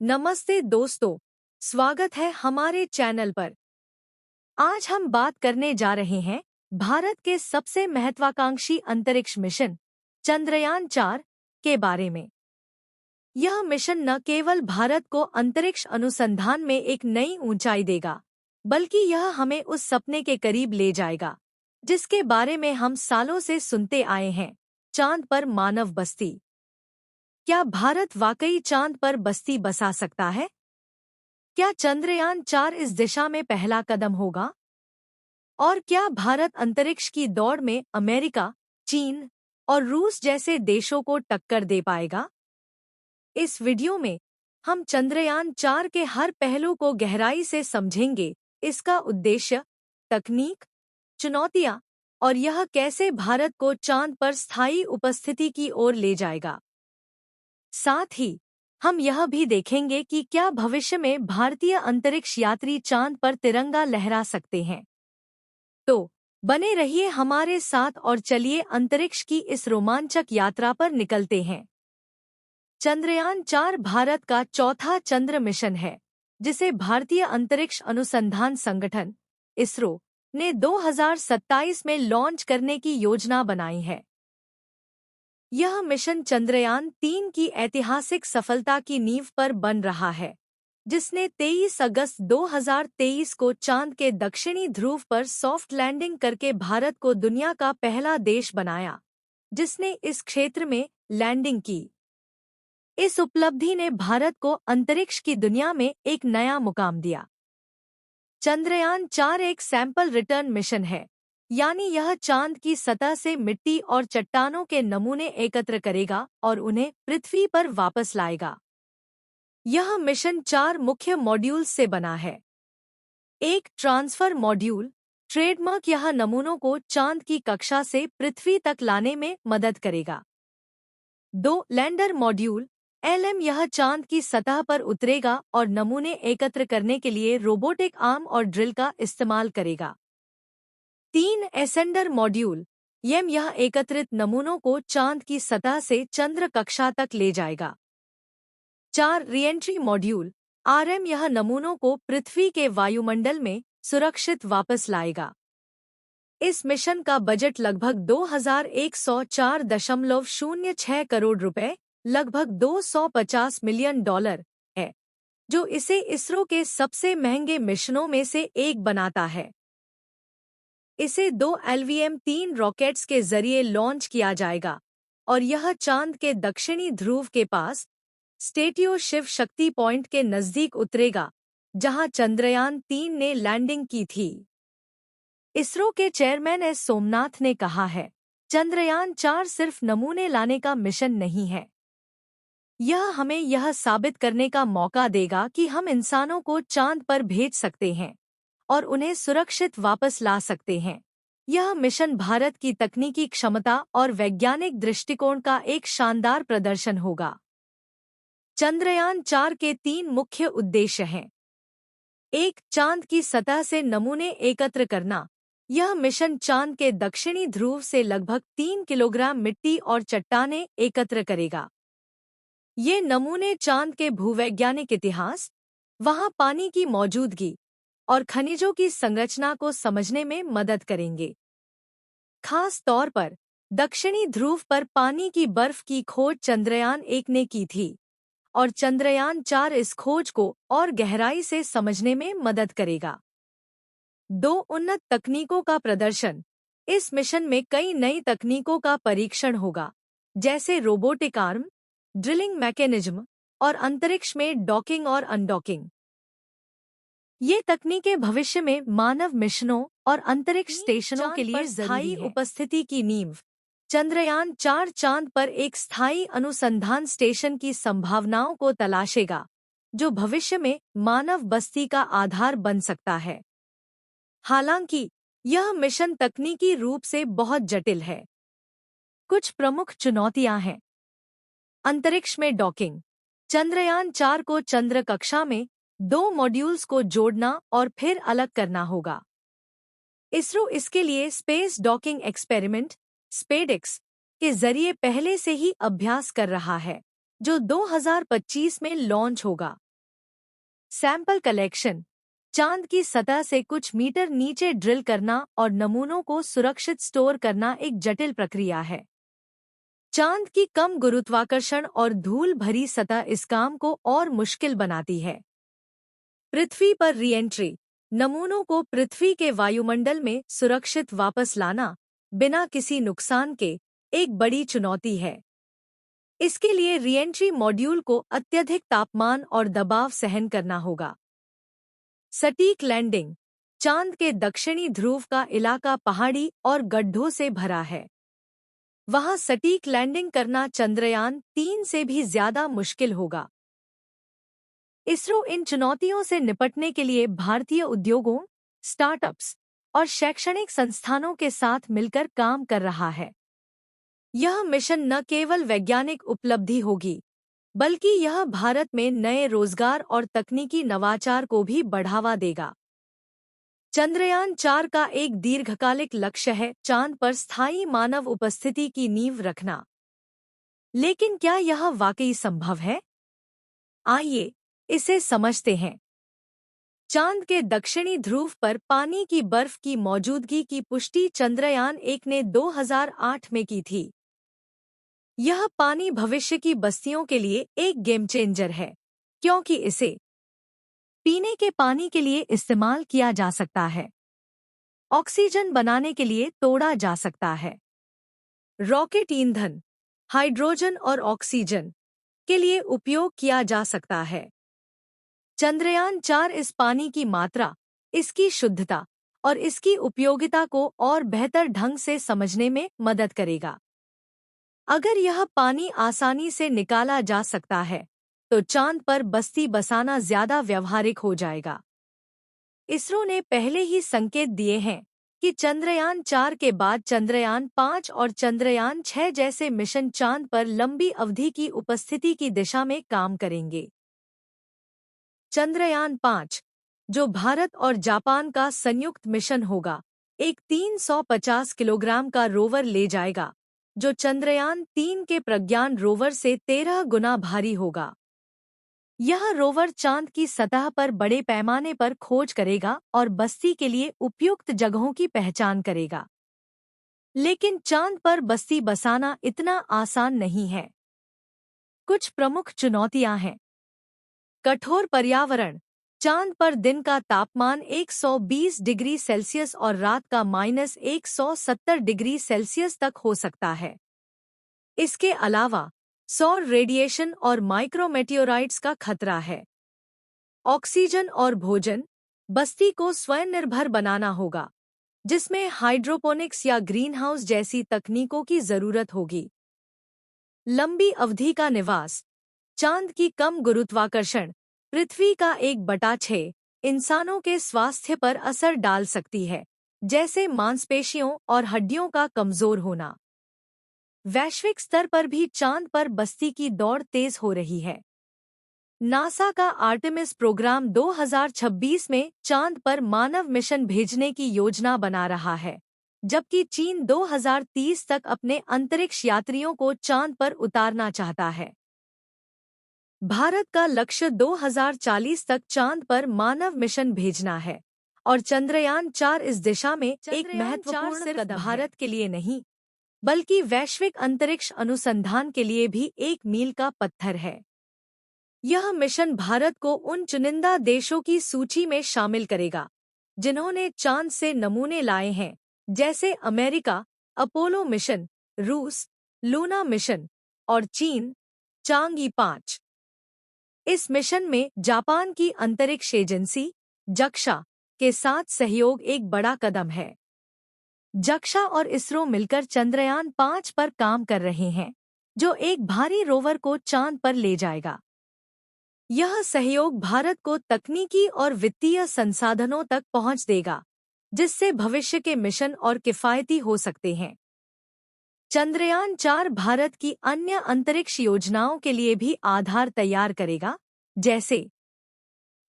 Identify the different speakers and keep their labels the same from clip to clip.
Speaker 1: नमस्ते दोस्तों, स्वागत है हमारे चैनल पर। आज हम बात करने जा रहे हैं भारत के सबसे महत्वाकांक्षी अंतरिक्ष मिशन चंद्रयान-4 के बारे में। यह मिशन न केवल भारत को अंतरिक्ष अनुसंधान में एक नई ऊंचाई देगा, बल्कि यह हमें उस सपने के करीब ले जाएगा जिसके बारे में हम सालों से सुनते आए हैं, चांद पर मानव बस्ती। क्या भारत वाकई चांद पर बस्ती बसा सकता है? क्या चंद्रयान-4 इस दिशा में पहला कदम होगा? और क्या भारत अंतरिक्ष की दौड़ में अमेरिका, चीन और रूस जैसे देशों को टक्कर दे पाएगा? इस वीडियो में हम चंद्रयान-4 के हर पहलू को गहराई से समझेंगे, इसका उद्देश्य, तकनीक, चुनौतियां और यह कैसे भारत को चांद पर स्थायी उपस्थिति की ओर ले जाएगा। साथ ही हम यह भी देखेंगे कि क्या भविष्य में भारतीय अंतरिक्ष यात्री चांद पर तिरंगा लहरा सकते हैं। तो बने रहिए हमारे साथ और चलिए अंतरिक्ष की इस रोमांचक यात्रा पर निकलते हैं। चंद्रयान-4 भारत का चौथा चंद्र मिशन है, जिसे भारतीय अंतरिक्ष अनुसंधान संगठन इसरो ने 2027 में लॉन्च करने की योजना बनाई है। यह मिशन चंद्रयान-3 की ऐतिहासिक सफलता की नींव पर बन रहा है, जिसने 23 अगस्त 2023 को चांद के दक्षिणी ध्रुव पर सॉफ्ट लैंडिंग करके भारत को दुनिया का पहला देश बनाया जिसने इस क्षेत्र में लैंडिंग की। इस उपलब्धि ने भारत को अंतरिक्ष की दुनिया में एक नया मुकाम दिया। चंद्रयान-4 एक सैंपल रिटर्न मिशन है, यानी यह चांद की सतह से मिट्टी और चट्टानों के नमूने एकत्र करेगा और उन्हें पृथ्वी पर वापस लाएगा। यह मिशन 4 मुख्य मॉड्यूल्स से बना है। एक ट्रांसफर मॉड्यूल ट्रेडमार्क यह नमूनों को चांद की कक्षा से पृथ्वी तक लाने में मदद करेगा। 2 लैंडर मॉड्यूल LM यह चांद की सतह पर उतरेगा और नमूने एकत्र करने के लिए रोबोटिक आर्म और ड्रिल का इस्तेमाल करेगा। 3 एसेंडर मॉड्यूल YM यह एकत्रित नमूनों को चांद की सतह से चंद्र कक्षा तक ले जाएगा। 4 रीएंट्री मॉड्यूल RM यह नमूनों को पृथ्वी के वायुमंडल में सुरक्षित वापस लाएगा। इस मिशन का बजट लगभग 2104.06 करोड़ रुपए, लगभग $250 मिलियन है, जो इसे इसरो के सबसे महंगे मिशनों में से एक बनाता है। इसे 2 LVM-3 रॉकेट्स के जरिए लॉन्च किया जाएगा और यह चांद के दक्षिणी ध्रुव के पास स्टेटियो शिव शक्ति पॉइंट के नजदीक उतरेगा, जहां चंद्रयान-3 ने लैंडिंग की थी। इसरो के चेयरमैन एस सोमनाथ ने कहा है, चंद्रयान-4 सिर्फ नमूने लाने का मिशन नहीं है। यह हमें यह साबित करने का मौका देगा कि हम इंसानों को चांद पर भेज सकते हैं और उन्हें सुरक्षित वापस ला सकते हैं। यह मिशन भारत की तकनीकी क्षमता और वैज्ञानिक दृष्टिकोण का एक शानदार प्रदर्शन होगा। चंद्रयान-4 के 3 मुख्य उद्देश्य हैं। 1 चांद की सतह से नमूने एकत्र करना। यह मिशन चांद के दक्षिणी ध्रुव से लगभग 3 किलोग्राम मिट्टी और चट्टानें एकत्र करेगा। ये नमूने चांद के भूवैज्ञानिक इतिहास, वहां पानी की मौजूदगी और खनिजों की संरचना को समझने में मदद करेंगे। खास तौर पर दक्षिणी ध्रुव पर पानी की बर्फ की खोज चंद्रयान-1 ने की थी और चंद्रयान-4 इस खोज को और गहराई से समझने में मदद करेगा। 2 उन्नत तकनीकों का प्रदर्शन। इस मिशन में कई नई तकनीकों का परीक्षण होगा, जैसे रोबोटिक आर्म, ड्रिलिंग मैकेनिज्म और अंतरिक्ष में डॉकिंग और अनडॉकिंग। ये तकनीकें भविष्य में मानव मिशनों और अंतरिक्ष स्टेशनों के लिए स्थायी उपस्थिति की नींव। चंद्रयान-4 चांद पर एक स्थायी अनुसंधान स्टेशन की संभावनाओं को तलाशेगा, जो भविष्य में मानव बस्ती का आधार बन सकता है। हालांकि यह मिशन तकनीकी रूप से बहुत जटिल है। कुछ प्रमुख चुनौतियां हैं। अंतरिक्ष में डॉकिंग। चंद्रयान-4 को चंद्र कक्षा में 2 मॉड्यूल्स को जोड़ना और फिर अलग करना होगा। इसरो इसके लिए स्पेस डॉकिंग एक्सपेरिमेंट स्पेडेक्स के जरिए पहले से ही अभ्यास कर रहा है, जो 2025 में लॉन्च होगा। सैंपल कलेक्शन, चांद की सतह से कुछ मीटर नीचे ड्रिल करना और नमूनों को सुरक्षित स्टोर करना एक जटिल प्रक्रिया है। चांद की कम गुरुत्वाकर्षण और धूल भरी सतह इस काम को और मुश्किल बनाती है। पृथ्वी पर रीएंट्री, नमूनों को पृथ्वी के वायुमंडल में सुरक्षित वापस लाना बिना किसी नुकसान के एक बड़ी चुनौती है। इसके लिए रीएंट्री मॉड्यूल को अत्यधिक तापमान और दबाव सहन करना होगा। सटीक लैंडिंग, चांद के दक्षिणी ध्रुव का इलाका पहाड़ी और गड्ढों से भरा है। वहां सटीक लैंडिंग करना चंद्रयान-3 से भी ज्यादा मुश्किल होगा। इसरो इन चुनौतियों से निपटने के लिए भारतीय उद्योगों, स्टार्टअप्स और शैक्षणिक संस्थानों के साथ मिलकर काम कर रहा है। यह मिशन न केवल वैज्ञानिक उपलब्धि होगी, बल्कि यह भारत में नए रोजगार और तकनीकी नवाचार को भी बढ़ावा देगा। चंद्रयान-4 का एक दीर्घकालिक लक्ष्य है चांद पर स्थायी मानव उपस्थिति की नींव रखना। लेकिन क्या यह वाकई संभव है? आइए इसे समझते हैं। चांद के दक्षिणी ध्रुव पर पानी की बर्फ की मौजूदगी की पुष्टि चंद्रयान-1 ने 2008 में की थी। यह पानी भविष्य की बस्तियों के लिए एक गेम चेंजर है, क्योंकि इसे पीने के पानी के लिए इस्तेमाल किया जा सकता है, ऑक्सीजन बनाने के लिए तोड़ा जा सकता है, रॉकेट ईंधन, हाइड्रोजन और ऑक्सीजन के लिए उपयोग किया जा सकता है। चंद्रयान-4 इस पानी की मात्रा, इसकी शुद्धता और इसकी उपयोगिता को और बेहतर ढंग से समझने में मदद करेगा। अगर यह पानी आसानी से निकाला जा सकता है, तो चांद पर बस्ती बसाना ज्यादा व्यावहारिक हो जाएगा। इसरो ने पहले ही संकेत दिए हैं कि चंद्रयान-4 के बाद चंद्रयान-5 और चंद्रयान-6 जैसे मिशन चांद पर लंबी अवधि की उपस्थिति की दिशा में काम करेंगे। चंद्रयान-5, जो भारत और जापान का संयुक्त मिशन होगा, एक 350 किलोग्राम का रोवर ले जाएगा, जो चंद्रयान-3 के प्रज्ञान रोवर से 13 गुना भारी होगा। यह रोवर चांद की सतह पर बड़े पैमाने पर खोज करेगा और बस्ती के लिए उपयुक्त जगहों की पहचान करेगा। लेकिन चांद पर बस्ती बसाना इतना आसान नहीं है। कुछ प्रमुख चुनौतियां हैं। कठोर पर्यावरण, चांद पर दिन का तापमान 120 डिग्री सेल्सियस और रात का -170 डिग्री सेल्सियस तक हो सकता है। इसके अलावा सौर रेडिएशन और माइक्रोमेटियोराइट्स का खतरा है। ऑक्सीजन और भोजन, बस्ती को स्वयंनिर्भर बनाना होगा, जिसमें हाइड्रोपोनिक्स या ग्रीनहाउस जैसी तकनीकों की जरूरत होगी। लंबी अवधि का निवास, चांद की कम गुरुत्वाकर्षण पृथ्वी का 1/6 इंसानों के स्वास्थ्य पर असर डाल सकती है, जैसे मांसपेशियों और हड्डियों का कमजोर होना। वैश्विक स्तर पर भी चांद पर बस्ती की दौड़ तेज हो रही है। नासा का आर्टेमिस प्रोग्राम 2026 में चांद पर मानव मिशन भेजने की योजना बना रहा है, जबकि चीन 2030 तक अपने अंतरिक्ष यात्रियों को चांद पर उतारना चाहता है। भारत का लक्ष्य 2040 तक चांद पर मानव मिशन भेजना है और चंद्रयान-4 इस दिशा में एक महत्वपूर्ण कदम भारत के लिए नहीं, बल्कि वैश्विक अंतरिक्ष अनुसंधान के लिए भी एक मील का पत्थर है। यह मिशन भारत को उन चुनिंदा देशों की सूची में शामिल करेगा जिन्होंने चांद से नमूने लाए हैं, जैसे अमेरिका, अपोलो मिशन, रूस, लूना मिशन और चीन, चांग-ई 5। इस मिशन में जापान की अंतरिक्ष एजेंसी जक्सा के साथ सहयोग एक बड़ा कदम है। जक्सा और इसरो मिलकर चंद्रयान-5 पर काम कर रहे हैं, जो एक भारी रोवर को चांद पर ले जाएगा। यह सहयोग भारत को तकनीकी और वित्तीय संसाधनों तक पहुंच देगा, जिससे भविष्य के मिशन और किफायती हो सकते हैं। चंद्रयान-4 भारत की अन्य अंतरिक्ष योजनाओं के लिए भी आधार तैयार करेगा, जैसे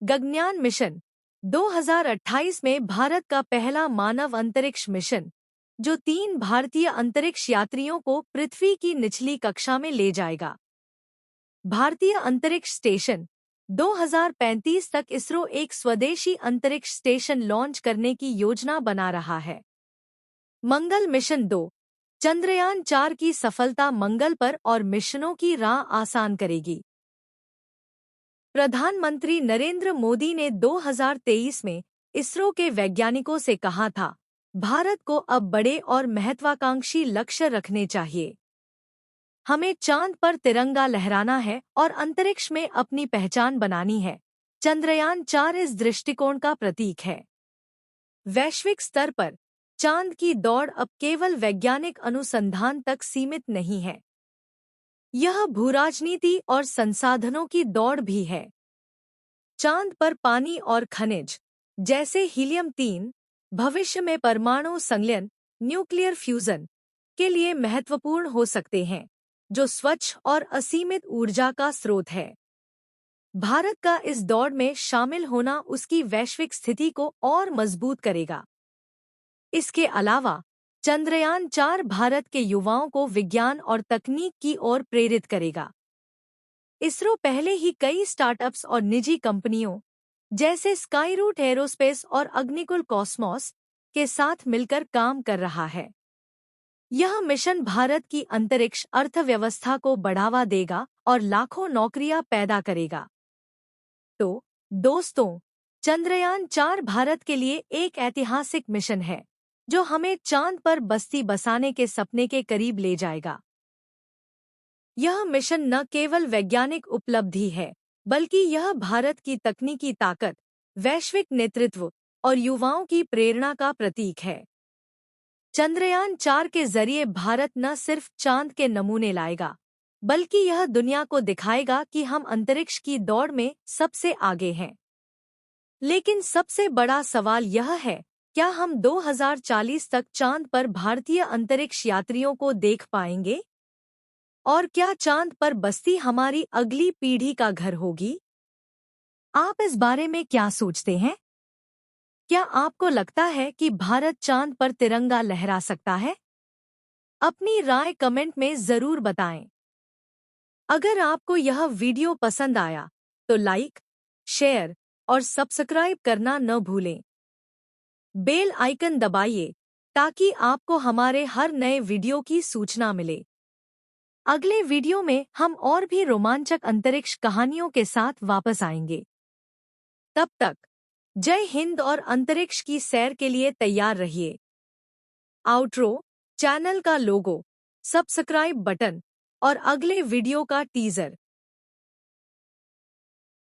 Speaker 1: गगनयान मिशन 2028 में भारत का पहला मानव अंतरिक्ष मिशन, जो 3 भारतीय अंतरिक्ष यात्रियों को पृथ्वी की निचली कक्षा में ले जाएगा। भारतीय अंतरिक्ष स्टेशन 2035 तक इसरो एक स्वदेशी अंतरिक्ष स्टेशन लॉन्च करने की योजना बना रहा है। मंगल मिशन 2। चंद्रयान-4 की सफलता मंगल पर और मिशनों की राह आसान करेगी। प्रधानमंत्री नरेंद्र मोदी ने 2023 में इसरो के वैज्ञानिकों से कहा था, भारत को अब बड़े और महत्वाकांक्षी लक्ष्य रखने चाहिए। हमें चांद पर तिरंगा लहराना है और अंतरिक्ष में अपनी पहचान बनानी है। चंद्रयान-4 इस दृष्टिकोण का प्रतीक है। वैश्विक स्तर पर चांद की दौड़ अब केवल वैज्ञानिक अनुसंधान तक सीमित नहीं है। यह भूराजनीति और संसाधनों की दौड़ भी है। चांद पर पानी और खनिज, जैसे हीलियम-3, भविष्य में परमाणु संलयन, न्यूक्लियर फ्यूजन के लिए महत्वपूर्ण हो सकते हैं, जो स्वच्छ और असीमित ऊर्जा का स्रोत है। भारत का इस दौड़ में शामिल होना उसकी वैश्विक स्थिति को और मजबूत करेगा। इसके अलावा चंद्रयान-4 भारत के युवाओं को विज्ञान और तकनीक की ओर प्रेरित करेगा। इसरो पहले ही कई स्टार्टअप्स और निजी कंपनियों, जैसे स्काईरूट एरोस्पेस और अग्निकुल कॉस्मोस, के साथ मिलकर काम कर रहा है। यह मिशन भारत की अंतरिक्ष अर्थव्यवस्था को बढ़ावा देगा और लाखों नौकरियां पैदा करेगा। तो दोस्तों, चंद्रयान-4 भारत के लिए एक ऐतिहासिक मिशन है, जो हमें चांद पर बस्ती बसाने के सपने के करीब ले जाएगा। यह मिशन न केवल वैज्ञानिक उपलब्धि है, बल्कि यह भारत की तकनीकी ताकत, वैश्विक नेतृत्व और युवाओं की प्रेरणा का प्रतीक है। चंद्रयान-4 के जरिए भारत न सिर्फ चांद के नमूने लाएगा, बल्कि यह दुनिया को दिखाएगा कि हम अंतरिक्ष की दौड़ में सबसे आगे हैं। लेकिन सबसे बड़ा सवाल यह है, क्या हम 2040 तक चांद पर भारतीय अंतरिक्ष यात्रियों को देख पाएंगे? और क्या चांद पर बस्ती हमारी अगली पीढ़ी का घर होगी? आप इस बारे में क्या सोचते हैं? क्या आपको लगता है कि भारत चांद पर तिरंगा लहरा सकता है? अपनी राय कमेंट में जरूर बताएं। अगर आपको यह वीडियो पसंद आया, तो लाइक, शेयर और सब्सक्राइब करना न भूलें। बेल आइकन दबाइए ताकि आपको हमारे हर नए वीडियो की सूचना मिले। अगले वीडियो में हम और भी रोमांचक अंतरिक्ष कहानियों के साथ वापस आएंगे। तब तक जय हिंद और अंतरिक्ष की सैर के लिए तैयार रहिए। आउट्रो, चैनल का लोगो, सब्सक्राइब बटन और अगले वीडियो का टीजर